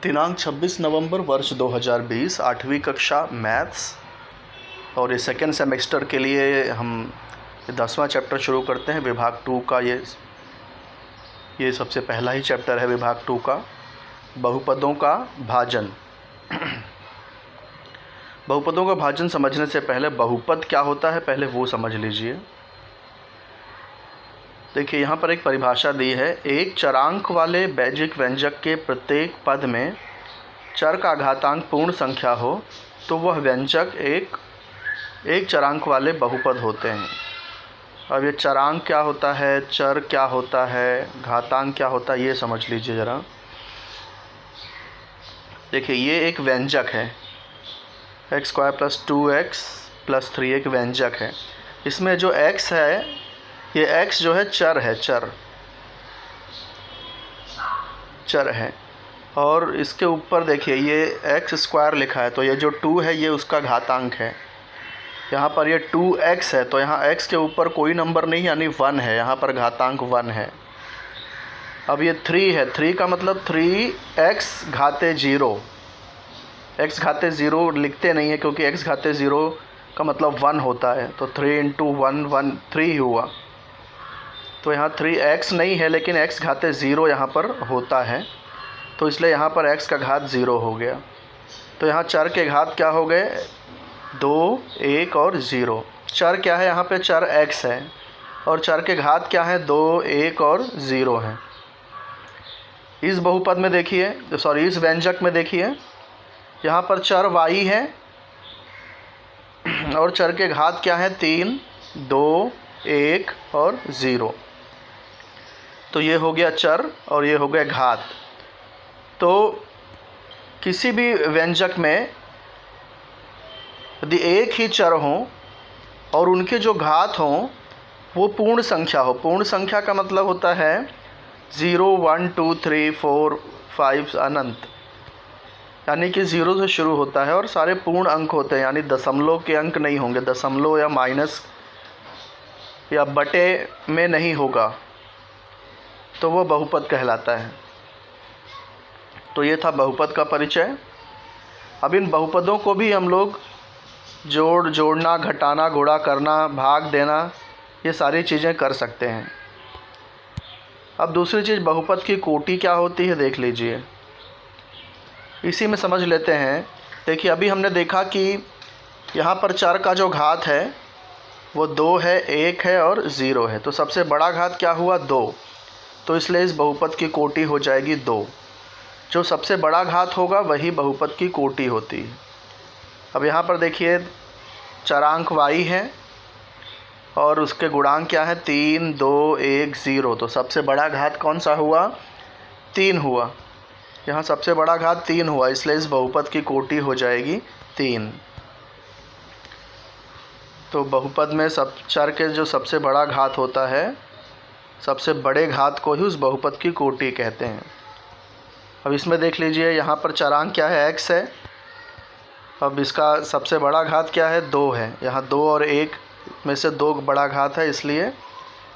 दिनांक 26 नवंबर वर्ष 2020, 8वीं कक्षा मैथ्स। और ये सेकेंड सेमेस्टर के लिए हम 10वां चैप्टर शुरू करते हैं विभाग 2 का। ये सबसे पहला ही चैप्टर है विभाग 2 का, बहुपदों का भाजन। बहुपदों का भाजन समझने से पहले बहुपद क्या होता है पहले वो समझ लीजिए। देखिए यहाँ पर एक परिभाषा दी है, एक चरांक वाले बैजिक व्यंजक के प्रत्येक पद में चर का घातांक पूर्ण संख्या हो तो वह व्यंजक एक चरांक वाले बहुपद होते हैं। अब ये चरांक क्या होता है, चर क्या होता है, घातांक क्या होता है, ये समझ लीजिए ज़रा। देखिए ये एक व्यंजक है, x² + 2x + 3 एक व्यंजक है। इसमें जो x है, ये x जो है चर है, चर है। और इसके ऊपर देखिए ये x² लिखा है, तो ये जो 2 है ये उसका घातांक है। यहाँ पर ये 2x है, तो यहाँ x के ऊपर कोई नंबर नहीं यानी 1 है, यहाँ पर घातांक 1 है। अब ये 3 है, 3 का मतलब 3x घाते 0। x घाते 0 लिखते नहीं है क्योंकि x घाते 0 का मतलब 1 होता है, तो 3 × 1 1 3 हुआ। तो यहाँ 3x नहीं है लेकिन x घाते 0 यहाँ पर होता है, तो इसलिए यहाँ पर x का घात 0 हो गया। तो यहाँ चर के घात क्या हो गए, 2, 1 और 0। चर क्या है, यहाँ पे चर x है और चर के घात क्या है, 2, 1 और 0 है। इस बहुपद में देखिए, इस व्यंजक में देखिए, यहाँ पर चर y है और चर के घात क्या है, 3, 2, 1 और 0। तो ये हो गया चर और ये हो गया घात। तो किसी भी व्यंजक में यदि एक ही चर हों और उनके जो घात हों वो पूर्ण संख्या हो, पूर्ण संख्या का मतलब होता है 0, 1, 2, 3, 4, 5 अनंत, यानी कि 0 से शुरू होता है और सारे पूर्ण अंक होते हैं, यानी दशमलव के अंक नहीं होंगे, दशमलव या माइनस या बटे में नहीं होगा, तो वो बहुपद कहलाता है। तो ये था बहुपद का परिचय। अब इन बहुपदों को भी हम लोग जोड़ना, घटाना, गुणा करना, भाग देना, ये सारी चीज़ें कर सकते हैं। अब दूसरी चीज़ बहुपद की कोटि क्या होती है देख लीजिए, इसी में समझ लेते हैं। देखिए अभी हमने देखा कि यहाँ पर चर का जो घात है वो 2 है, 1 है और 0 है, तो सबसे बड़ा घात क्या हुआ, 2। तो इसलिए इस बहुपद की कोटि हो जाएगी 2। जो सबसे बड़ा घात होगा वही बहुपद की कोटि होती है। अब यहाँ पर देखिए चरांक y है और उसके गुणांक क्या है, 3, 2, 1, 0। तो सबसे बड़ा घात कौन सा हुआ, 3 हुआ। यहाँ सबसे बड़ा घात 3 हुआ, इसलिए इस बहुपद की कोटि हो जाएगी 3। तो बहुपद में सब चर के जो सबसे बड़ा घात होता है, सबसे बड़े घात को ही उस बहुपद की कोटि कहते हैं। अब इसमें देख लीजिए, यहाँ पर चरांक क्या है, x है। अब इसका सबसे बड़ा घात क्या है, 2 है। यहाँ 2 और 1 में से 2 बड़ा घात है, इसलिए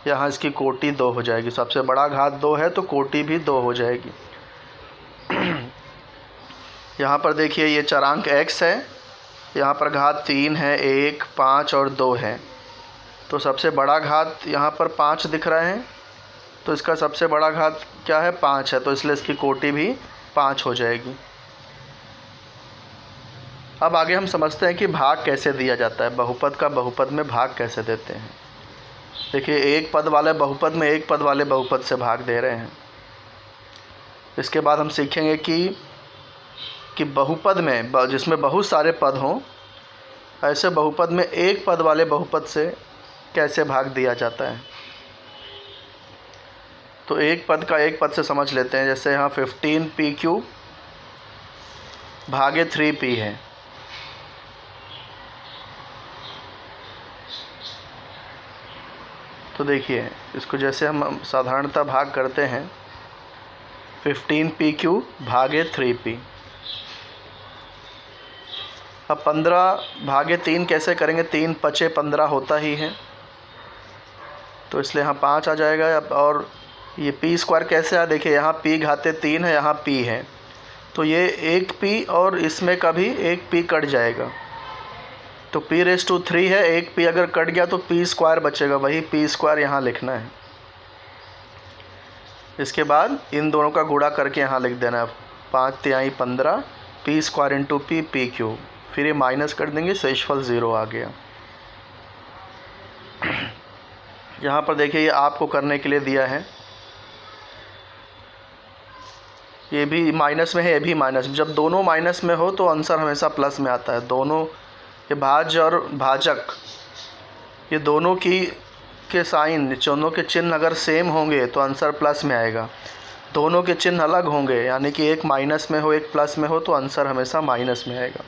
यहाँ इसकी कोटि 2 हो जाएगी। सबसे बड़ा घात 2 है तो कोटि भी 2 हो जाएगी। यहाँ पर देखिए ये चरांक x है, यहाँ पर घात 3 है, 1, 5 और 2 है। तो सबसे बड़ा घात यहाँ पर 5 दिख रहे हैं, तो इसका सबसे बड़ा घात क्या है, 5 है, तो इसलिए इसकी कोटि भी 5 हो जाएगी। अब आगे हम समझते हैं कि भाग कैसे दिया जाता है, बहुपद का बहुपद में भाग कैसे देते हैं। देखिए एक पद वाले बहुपद में एक पद वाले बहुपद से भाग दे रहे हैं। इसके बाद हम सीखेंगे कि बहुपद में जिसमें बहुत सारे पद हों, ऐसे बहुपद में एक पद वाले बहुपद से कैसे भाग दिया जाता है। तो एक पद का एक पद से समझ लेते हैं। जैसे यहाँ 15p³ भागे 3p है, तो देखिए इसको जैसे हम साधारणतः भाग करते हैं, 15p³ भागे 3p। अब 15 भागे 3 कैसे करेंगे, 3 × 5 = 15 होता ही है, तो इसलिए यहाँ 5 आ जाएगा। और ये p² कैसे है, देखिए यहाँ p घाते 3 है, यहाँ p है, तो ये एक p और इसमें का भी एक p कट जाएगा, तो p⁻³ है, एक p अगर कट गया तो p² बचेगा, वही p² यहाँ लिखना है। इसके बाद इन दोनों का गुणा करके यहाँ लिख देना है 5×3 = 15 p² × p p³, फिर ये माइनस कर देंगे, शेषफल 0 आ गया। यहाँ पर देखिए ये आपको करने के लिए दिया है, ये भी माइनस में है, ये भी माइनस में। जब दोनों माइनस में हो तो आंसर हमेशा प्लस में आता है। दोनों ये भाज्य और भाजक, ये दोनों के साइन, दोनों के चिन्ह अगर सेम होंगे तो आंसर प्लस में आएगा। दोनों के चिन्ह अलग होंगे, यानी कि एक माइनस में हो एक प्लस में हो, तो आंसर हमेशा माइनस में आएगा।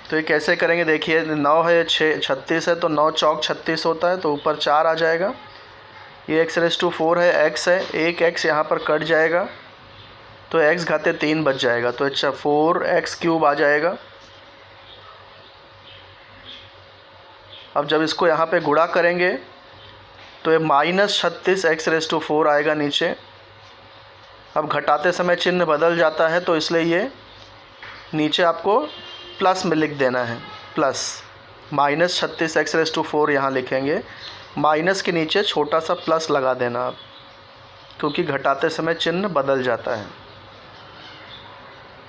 तो ये कैसे करेंगे देखिए, 9 है 36 है, तो 9 चौक 36 होता है, तो ऊपर 4 आ जाएगा। ये x⁻⁴ है, x है, एक x यहाँ पर कट जाएगा तो x घाते 3 बच जाएगा, तो अच्छा 4x³ आ जाएगा। अब जब इसको यहाँ पे गुणा करेंगे तो ये -36 x⁻⁴ आएगा नीचे। अब घटाते समय चिन्ह बदल जाता है, तो इसलिए ये नीचे आपको प्लस में लिख देना है, प्लस -36 x⁻⁴ यहाँ लिखेंगे, माइनस के नीचे छोटा सा प्लस लगा देना आप, क्योंकि घटाते समय चिन्ह बदल जाता है।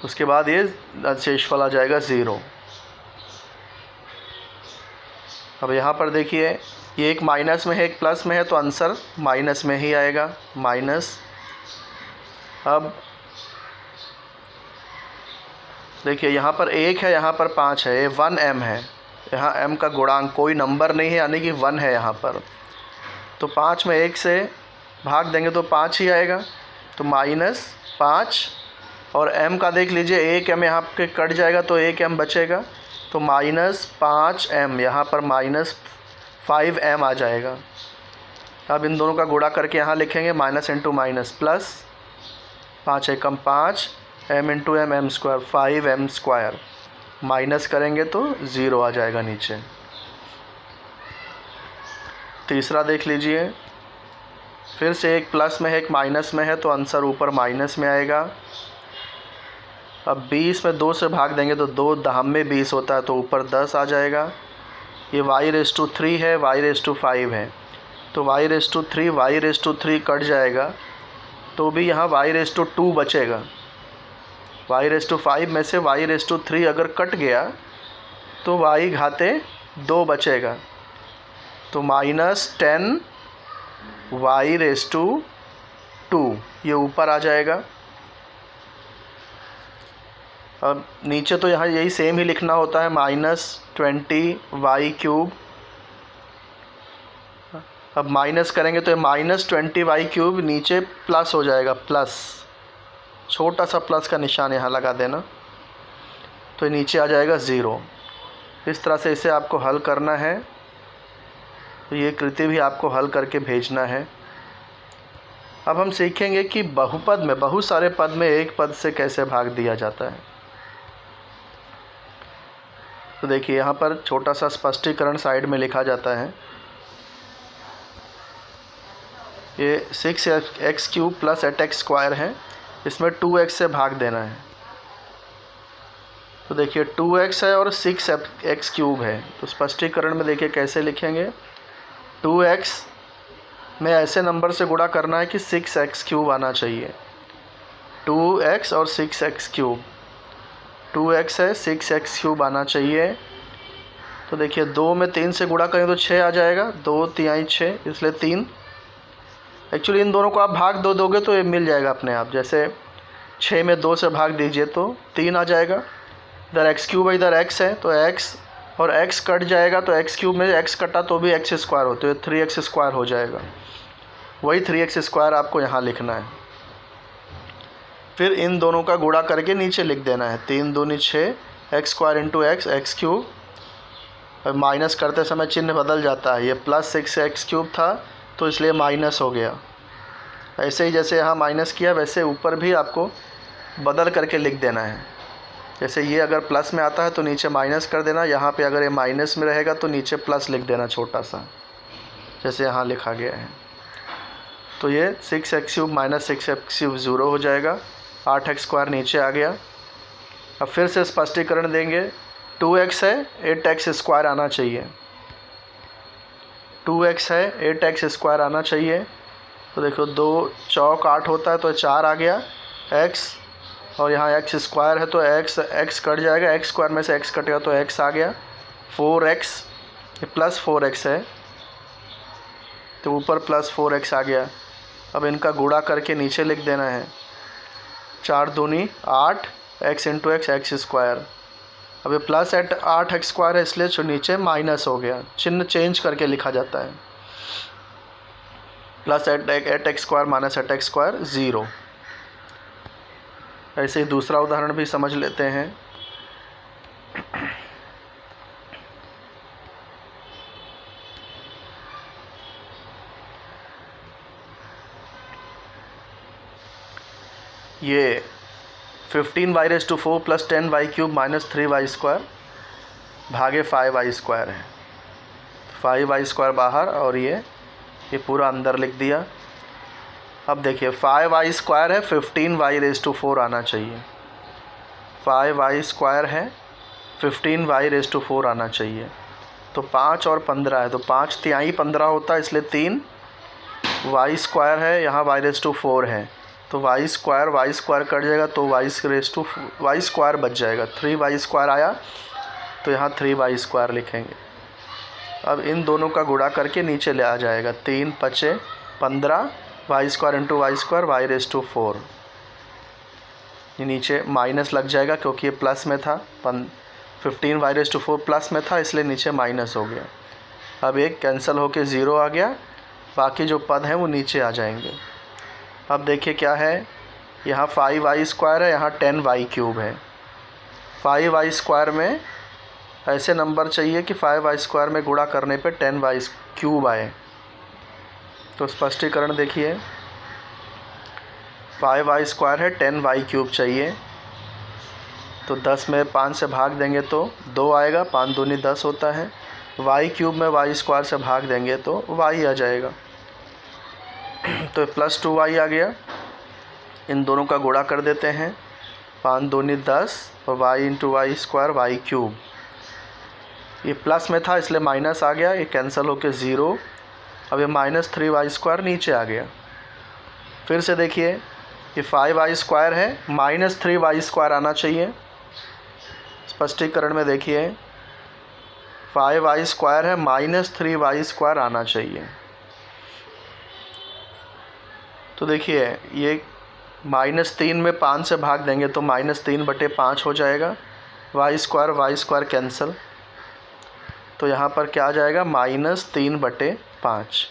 उसके बाद ये शेषफल आ जाएगा 0। अब यहाँ पर देखिए ये एक माइनस में है एक प्लस में है, तो आंसर माइनस में ही आएगा, माइनस। अब देखिए यहाँ पर 1 है, यहाँ पर 5 है, ये 1m है, यहाँ m का गुणांक कोई नंबर नहीं है, यानी कि 1 है यहाँ पर। तो 5 में 1 से भाग देंगे तो 5 ही आएगा, तो -5, और m का देख लीजिए 1m यहाँ पे कट जाएगा तो 1m बचेगा, तो -5m, यहाँ पर -5m आ जाएगा। अब इन दोनों का गुणा करके यहाँ लिखेंगे, माइनस इंटू माइनस प्लस, 5 एकम 5, m into m m², 5m², minus करेंगे तो 0 आ जाएगा नीचे। तीसरा देख लीजिए, फिर से एक प्लस में है एक माइनस में है, तो आंसर ऊपर माइनस में आएगा। अब 20 में 2 से भाग देंगे तो 2 10 में 20 होता है, तो ऊपर 10 आ जाएगा। ये y⁻³ है, y⁻5 है, तो y⁻3 कट जाएगा, तो भी यहाँ y⁻2 बचेगा। y⁻5 में से y⁻3 अगर कट गया तो y घाते 2 बचेगा, तो -10 y⁻2 ये ऊपर आ जाएगा। अब नीचे तो यहाँ यही सेम ही लिखना होता है, -20 y³। अब माइनस करेंगे तो ये -20 y³ नीचे प्लस हो जाएगा, प्लस, छोटा सा प्लस का निशान यहाँ लगा देना, तो ये नीचे आ जाएगा 0। इस तरह से इसे आपको हल करना है, तो ये कृति भी आपको हल करके भेजना है। अब हम सीखेंगे कि बहुपद में, बहुत सारे पद में एक पद से कैसे भाग दिया जाता है। तो देखिए यहाँ पर छोटा सा स्पष्टीकरण साइड में लिखा जाता है, ये 6x³ + 8x² है, इसमें 2x से भाग देना है। तो देखिए 2x है और 6x³ है, तो स्पष्टीकरण में देखिए कैसे लिखेंगे। 2x में ऐसे नंबर से गुणा करना है कि 6x³ आना चाहिए। 2x और 6x³, 2x है 6x³ आना चाहिए। तो देखिए 2 में 3 से गुणा करें तो 6 आ जाएगा, 2 3 6, इसलिए 3। एक्चुअली इन दोनों को आप भाग दो दोगे तो ये मिल जाएगा अपने आप, जैसे 6 में 2 से भाग दीजिए तो 3 आ जाएगा। इधर x³ है, इधर x है, तो x और x कट जाएगा, तो x³ में x कटा तो भी x² हो, तो ये 3x² हो जाएगा। वही 3x² आपको यहाँ लिखना है। फिर इन दोनों का गुणा करके नीचे लिख देना है, 3 दूनी 6, x² × x, x³। माइनस करते समय चिन्ह बदल जाता है, ये +6x³ था तो इसलिए माइनस हो गया। ऐसे ही जैसे यहाँ माइनस किया वैसे ऊपर भी आपको बदल करके लिख देना है। जैसे ये अगर प्लस में आता है तो नीचे माइनस कर देना, यहाँ पे अगर ये माइनस में रहेगा तो नीचे प्लस लिख देना छोटा सा, जैसे यहाँ लिखा गया है। तो ये 6x³ - 6x³ 0 हो जाएगा। 8x² नीचे आ गया। अब फिर से स्पष्टीकरण देंगे। 2x है, 8x² आना चाहिए। 2x है, 8x² आना चाहिए। तो देखो 2 चौक 8 होता है तो 4 आ गया x, और यहाँ x² है तो x कट जाएगा, x² में से x कटेगा तो x आ गया। 4x, ये प्लस 4x है तो ऊपर प्लस 4x आ गया। अब इनका गुणा करके नीचे लिख देना है। 4 दूनी 8, x इंटू x, x²। अब ये प्लस 8x² है इसलिए जो नीचे माइनस हो गया, चिन्ह चेंज करके लिखा जाता है। Plus 8x² minus 8x², 0। ऐसे ही दूसरा उदाहरण भी समझ लेते हैं। ये 15y⁴ plus 10y³ minus 3y² भागे 5y² है। 5y² बाहर और ये पूरा अंदर लिख दिया। अब देखिए 5y² है, 15y⁴ आना चाहिए। 5y² है, 15y⁴ आना चाहिए। तो 5 और 15 है तो 5 तिहाई 15 होता है, इसलिए 3y² है, यहाँ y⁴ है तो y² कट जाएगा तो y² बच जाएगा। 3y² आया तो यहाँ 3y² लिखेंगे। अब इन दोनों का गुणा करके नीचे ले आ जाएगा। 3 × 5 = 15, y² इंटू y², y⁴। ये नीचे माइनस लग जाएगा क्योंकि ये प्लस में था, 15y⁴ प्लस में था इसलिए नीचे माइनस हो गया। अब एक कैंसिल होके 0 आ गया, बाकी जो पद हैं वो नीचे आ जाएंगे। अब देखिए क्या है, यहाँ 5y² है, यहाँ 10y³ है। 5y² में ऐसे नंबर चाहिए कि 5y² में गुणा करने पे 10y³ आए। तो स्पष्टीकरण देखिए, 5y² है, 10y³ चाहिए। तो 10 में 5 से भाग देंगे तो 2 आएगा, 5 दूनी 10 होता है। y³ में y² से भाग देंगे तो y आ जाएगा। तो प्लस 2y आ गया। इन दोनों का गुणा कर देते हैं। 5 दूनी 10 और y इंटू y² y³। ये प्लस में था इसलिए माइनस आ गया, ये कैंसिल होके 0। अब ये माइनस 3y² नीचे आ गया। फिर से देखिए, ये 5y² है, माइनस 3y² आना चाहिए। स्पष्टीकरण में देखिए, 5y² है, माइनस 3y² आना चाहिए। तो देखिए ये -3 में 5 से भाग देंगे तो -3/5 हो जाएगा। y² कैंसिल, तो यहाँ पर क्या आ जाएगा, -3/5।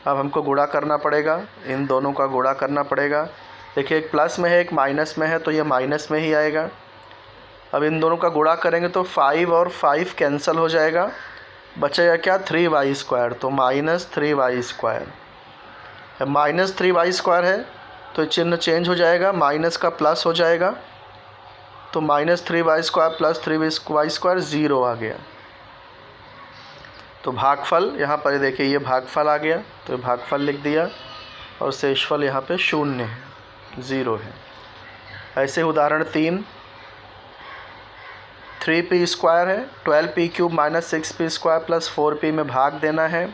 अब हमको गुणा करना पड़ेगा, इन दोनों का गुणा करना पड़ेगा। देखिए एक प्लस में है, एक माइनस में है तो ये माइनस में ही आएगा। अब इन दोनों का गुणा करेंगे तो 5 और 5 कैंसिल हो जाएगा, बचेगा क्या, 3y²। तो -3y²। -3y² है तो चिन्ह चेंज हो जाएगा, माइनस का प्लस हो जाएगा। तो -3y² प्लस 3y², 0 आ गया। तो भागफल यहाँ पर देखिए, ये भागफल आ गया तो ये भागफल लिख दिया, और शेषफल यहाँ पे 0 है, 0 है। ऐसे उदाहरण 3p² है, 12p³ minus 6p² plus 4p में भाग देना है।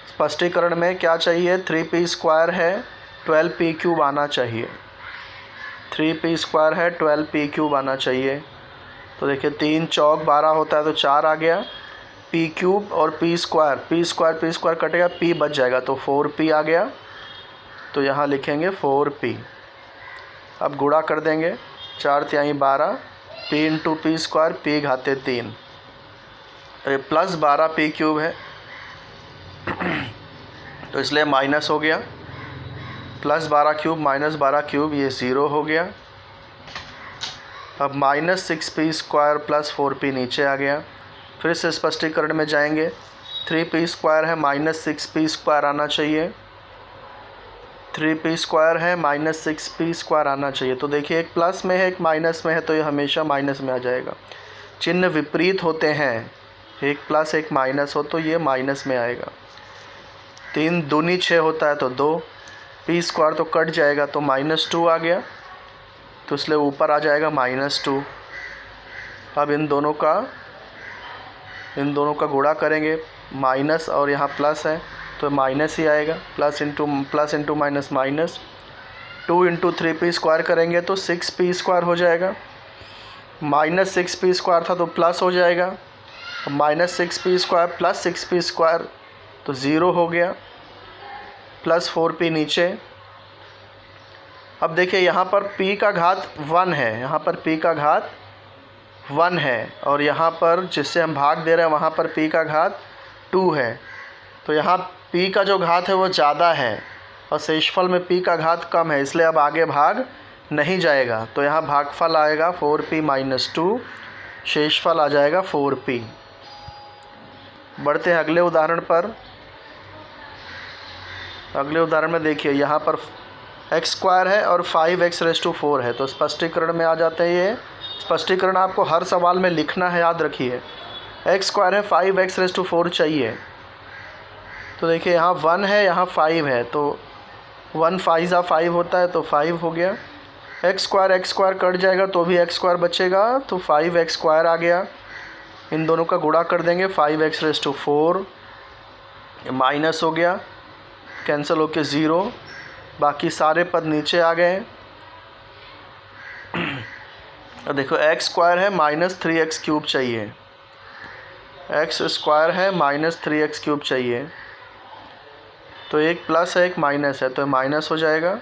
स्पष्टीकरण में क्या चाहिए, 3p² है, 12p³ आना चाहिए। 3p² है, 12p³ आना चाहिए। तो देखिए 3 चौक 12 होता है तो 4 आ गया। p³ और p² कटेगा, p बच जाएगा तो 4p आ गया। तो यहाँ लिखेंगे 4p। अब गुणा कर देंगे, 4 तिहाई 12, p इंटू p², p घाते 3। ये प्लस 12p³ है तो इसलिए माइनस हो गया। +12³ -12³ ये 0 हो गया। अब -6p² प्लस 4p नीचे आ गया। फिर से स्पष्टीकरण में जाएंगे। 3p² है, -6p² आना चाहिए। 3p² है, -6p² आना चाहिए। तो देखिए एक प्लस में है, एक माइनस में है तो ये हमेशा माइनस में आ जाएगा। चिन्ह विपरीत होते हैं, एक प्लस एक माइनस हो तो ये माइनस में आएगा। 3 दूनी 6 होता है तो 2, पी स्क्वायर तो कट जाएगा तो -2 आ गया, तो इसलिए ऊपर आ जाएगा -2। अब इन दोनों का गुणा करेंगे, माइनस और यहाँ प्लस है तो माइनस ही आएगा, plus into minus minus. 2 × 3p square करेंगे तो 6p स्क्वायर हो जाएगा, -6p स्क्वायर था तो प्लस हो जाएगा, -6p square plus 6p square तो 0 हो गया, प्लस 4p नीचे। अब देखिए यहाँ पर p का घात 1 है, यहाँ पर p का घात 1 है, और यहाँ पर जिससे हम भाग दे रहे हैं वहाँ पर p का घात 2 है, तो यहाँ p का जो घात है वो ज़्यादा है और शेषफल में p का घात कम है, इसलिए अब आगे भाग नहीं जाएगा। तो यहाँ भागफल आएगा 4p - 2, शेषफल आ जाएगा 4p। बढ़ते हैं अगले उदाहरण पर। अगले उदाहरण में देखिए यहाँ पर x² है और 5x⁴ है, तो स्पष्टीकरण में आ जाते हैं। ये स्पष्टीकरण आपको हर सवाल में लिखना है, याद रखिए। x² है, 5x⁴ चाहिए, तो देखिए यहाँ 1 है, यहाँ 5 है, तो 1 5 5 होता है तो 5 हो गया। x² कट जाएगा तो भी x² बचेगा, तो 5x² आ गया। इन दोनों का गुणा कर देंगे, 5x⁴, माइनस हो गया, कैंसिल होके 0, बाकी सारे पद नीचे आ गए। देखो x² है -3x³ चाहिए, x² है -3x³ चाहिए, तो एक प्लस है एक माइनस है, तो माइनस हो जाएगा,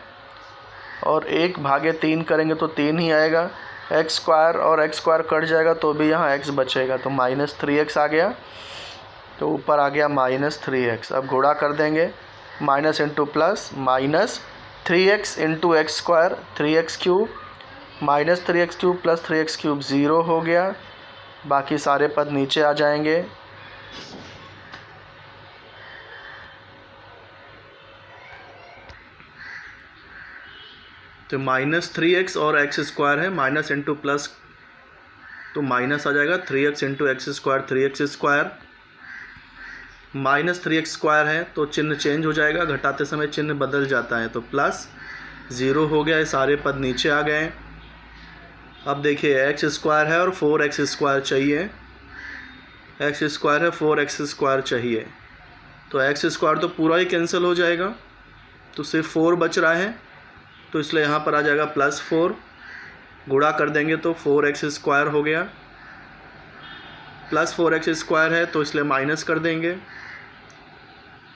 और 1/3 करेंगे तो 3 ही आएगा। x² और x² कट जाएगा तो भी यहाँ x बचेगा, तो -3x आ गया, तो ऊपर आ गया -3x। अब गुणा कर देंगे, minus into plus, -3x × x² 3x³ -3x³ plus 3x³ 0 हो गया, बाकी सारे पद नीचे आ जाएंगे। तो -3x और x² है, माइनस इंटू प्लस तो माइनस आ जाएगा, 3x × x² 3x², -3x² है तो चिन्ह चेंज हो जाएगा, घटाते समय चिन्ह बदल जाता है, तो प्लस 0 हो गया, सारे पद नीचे आ गए। अब देखिए x² है और 4x² चाहिए, x² है 4x² चाहिए, तो x² तो पूरा ही कैंसिल हो जाएगा, तो सिर्फ 4 बच रहा है, तो इसलिए यहाँ पर आ जाएगा +4। गुणा कर देंगे तो 4x² हो गया, +4x² है तो इसलिए माइनस कर देंगे,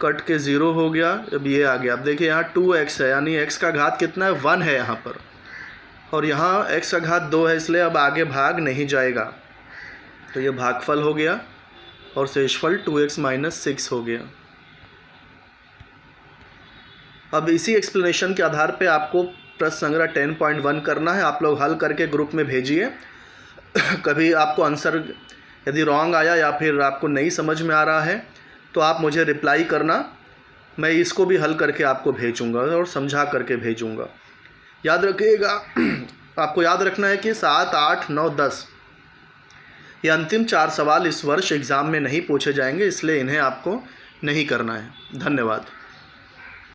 कट के 0 हो गया। अब ये आ गया। अब देखिए यहाँ 2x है, यानी x का घात कितना है, 1 है यहाँ पर, और यहाँ x का घात 2 है, इसलिए अब आगे भाग नहीं जाएगा, तो ये भागफल हो गया और शेषफल 2x - 6 हो गया। अब इसी एक्सप्लेनेशन के आधार पे आपको प्रश्न संग्रह 10.1 करना है। आप लोग हल करके ग्रुप में भेजिए। कभी आपको आंसर यदि रॉन्ग आया या फिर आपको नहीं समझ में आ रहा है तो आप मुझे रिप्लाई करना, मैं इसको भी हल करके आपको भेजूंगा और समझा करके भेजूंगा। याद रखिएगा, आपको याद रखना है कि 7, 8, 9, 10 ये अंतिम 4 सवाल इस वर्ष एग्ज़ाम में नहीं पूछे जाएंगे, इसलिए इन्हें आपको नहीं करना है। धन्यवाद।